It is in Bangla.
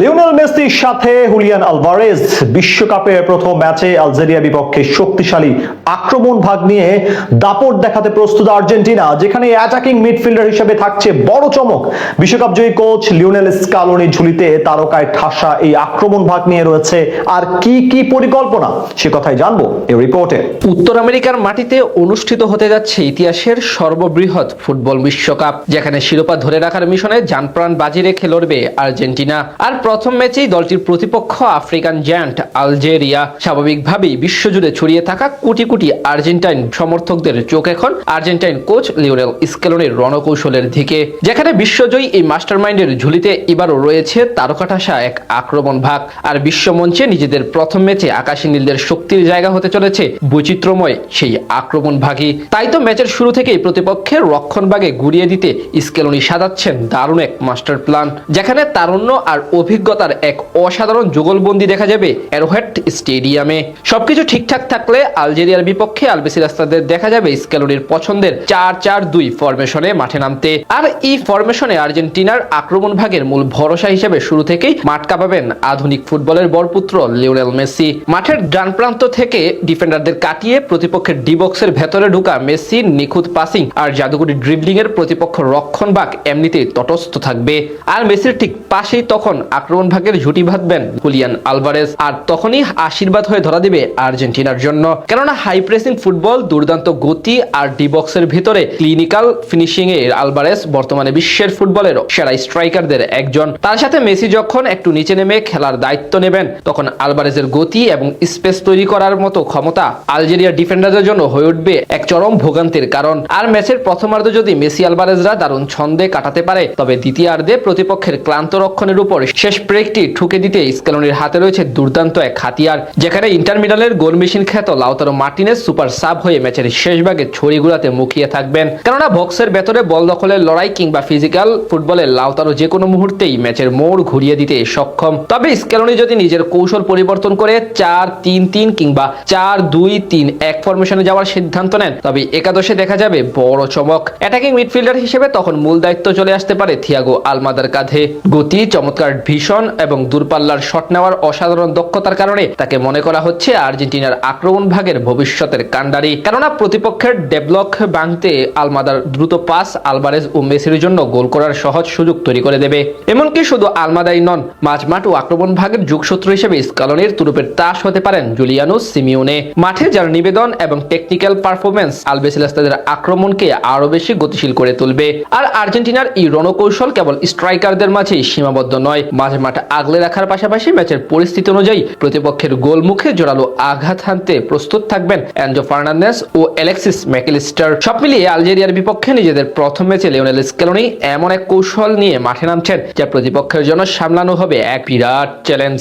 লিওনেল মেসির সাথে হুলিয়ান আলভারেজ বিশ্বকাপের প্রথম ম্যাচে আলজেরিয়া বিপক্ষে শক্তিশালী আক্রমণ ভাগ নিয়ে দাপট দেখাতে প্রস্তুত আর্জেন্টিনা, যেখানে অ্যাটাকিং মিডফিল্ডার হিসেবে থাকছে বড় চমক। বিশ্বকাপ জয়ী কোচ লিওনেল স্কালোনির ঝুলিতে তারকায় ঠাসা এই আক্রমণ ভাগ নিয়ে রয়েছে আর কি কি পরিকল্পনা, সে কথাই জানবো এই রিপোর্টে। উত্তর আমেরিকার মাটিতে অনুষ্ঠিত হতে যাচ্ছে ইতিহাসের সর্ববৃহৎ ফুটবল বিশ্বকাপ, যেখানে শিরোপা ধরে রাখার মিশনে জানপ্রাণ বাজি রেখে লড়বে আর্জেন্টিনা। আর প্রথম ম্যাচেই দলটির প্রতিপক্ষ আফ্রিকান জায়ান্ট আলজেরিয়া। স্বাভাবিকভাবেই বিশ্বজুড়ে ছড়িয়ে থাকা কোটি কোটি আর্জেন্টাইন সমর্থকদের চোখ এখন আর্জেন্টাইন কোচ লিওনেল স্কেলোনির রণকৌশলের দিকে, যেখানে বিশ্বজয়ী এই মাস্টারমাইন্ডের ঝুলিতে এবারও রয়েছে তারকাঠাসা এক আক্রমণ ভাগ। আর বিশ্বমঞ্চে নিজেদের প্রথম ম্যাচে আকাশী নীলদের শক্তির জায়গা হতে চলেছে বৈচিত্র্যময় সেই আক্রমণ ভাগই। তাই তো ম্যাচের শুরু থেকেই প্রতিপক্ষের রক্ষণভাগে গুড়িয়ে দিতে স্কেলোনি সাজাচ্ছেন দারুণ এক মাস্টার প্ল্যান, যেখানে তারুণ্য আর অভিজ্ঞতার এক অসাধারণ যুগলবন্দি দেখা যাবে অ্যারোহেড স্টেডিয়ামে। সবকিছু ঠিকঠাক থাকলে আলজেরিয়ার বিপক্ষে আলবিসেরাস্তাদের দেখা যাবে স্কেলোনির পছন্দের 4-4-2 ফরমেশনে মাঠে নামতে। আর এই ফরমেশনে আর্জেন্টিনার আক্রমণ ভাগের মূল ভরসা হিসেবে শুরু থেকেই মাঠ কাঁপাবেন আধুনিক ফুটবলের বরপুত্র লিওনেল মেসি। মাঠের ডান প্রান্ত থেকে ডিফেন্ডারদের কাটিয়ে প্রতিপক্ষের ডি বক্সের ভেতরে ঢুকা মেসির নিখুঁত পাসিং আর জাদুকরি ড্রিবলিং এর প্রতিপক্ষ রক্ষণ ভাগ এমনিতেই তটস্থ থাকবে। আর মেসির ঠিক পাশেই তখন আক্রমণ ভাগের ঝুঁটি বাঁধবেন হুলিয়ান আলভারেজ। আর তখনই আশীর্বাদ হয়ে ধরা দিবে আর্জেন্টিনার জন্য, কেননা হাই প্রেসিং ফুটবল, দুর্দান্ত গতি আর ডি বক্সের ভিতরে ক্লিনিক্যাল ফিনিশিং এ আলভারেজ বর্তমানে বিশ্বের ফুটবলের সেরা স্ট্রাইকারদের একজন। তার সাথে মেসি যখন একটু নিচে নেমে খেলার দায়িত্ব নেবেন, তখন আলভারেজের গতি এবং স্পেস তৈরি করার মতো ক্ষমতা আলজেরিয়ার ডিফেন্ডারদের জন্য হয়ে উঠবে এক চরম ভোগান্তির কারণ। আর ম্যাচের প্রথমার্ধে যদি মেসি আলভারেজরা দারুণ ছন্দে কাটাতে পারে, তবে দ্বিতীয়ার্ধে প্রতিপক্ষের ক্লান্ত রক্ষণের উপর শেষ ব্রেকটি ঠুকে দিতে স্কেলোনির হাতে রয়েছে দুর্দান্ত এক হাতিয়ার, যেখানে ইন্টার মিলানের গোল মেশিন খ্যাত লাউতারো মার্টিনেজ সুপার সাব হয়ে ম্যাচের শেষ ভাগে ছড়ি ঘুরাতে মুখিয়ে থাকবেন। কেননা বক্সের ভেতরে বল দখলের লড়াই কিংবা ফিজিক্যাল ফুটবলে লাউতারো যে কোনো মুহূর্তেই ম্যাচের মোড় ঘুরিয়ে দিতে সক্ষম। তবে স্কেলোনি যদি নিজের কৌশল পরিবর্তন করে 4-3-3 কিংবা 4-2-3-1 ফরমেশনে যাওয়ার সিদ্ধান্ত নেন, তবে একাদশে দেখা যাবে বড় চমক। অ্যাটাকিং মিডফিল্ডার হিসেবে তখন মূল দায়িত্ব চলে আসতে পারে থিয়াগো আলমাদার কাঁধে। গতি, চমৎকার ভিশন এবং দূরপাল্লার শট নেওয়ার অসাধারণ দক্ষতার কারণে তাকে মনে করা হচ্ছে আর্জেন্টিনার আক্রমণ ভাগের ভবিষ্যতের কাণ্ডারি। কেননা প্রতিপক্ষের ডেভলক ভাঙতে আলমাদার দ্রুত পাস আলভারেজ ও মেসির জন্য গোল করার সহজ সুযোগ তৈরি করে দেবে। এমনকি শুধু আলমাদাই নন, মাঝমাঠ ও আক্রমণ ভাগের যুগসূত্র হিসেবে স্কালোনির তুরুপের তাস হতে পারেন জুলিয়ানো সিমিওনে। মাঠে যার নিবেদন এবং টেকনিক্যাল পারফরমেন্স আলবিসেরাস্তাদের আক্রমণকে আরো বেশি গতিশীল করে তুলবে। আর আর্জেন্টিনার এই রণকৌশল কেবল স্ট্রাইকারদের মাঝেই সীমাবদ্ধ নয়, মাঝে মাঠ আগলে রাখার পাশাপাশি ম্যাচের পরিস্থিতি অনুযায়ী প্রতিপক্ষের গোল মুখে জোরালো আঘাত হানতে প্রস্তুত থাকবেন এনজো ফার্নান্দেজ ও অ্যালেক্সিস ম্যাকঅ্যালিস্টার। সব মিলিয়ে আলজেরিয়ার বিপক্ষে নিজেদের প্রথম ম্যাচে লিওনেল স্কেলোনি এমন এক কৌশল নিয়ে মাঠে নামছেন, যা প্রতিপক্ষের জন্য সামলানো হবে এক বিরাট চ্যালেঞ্জ।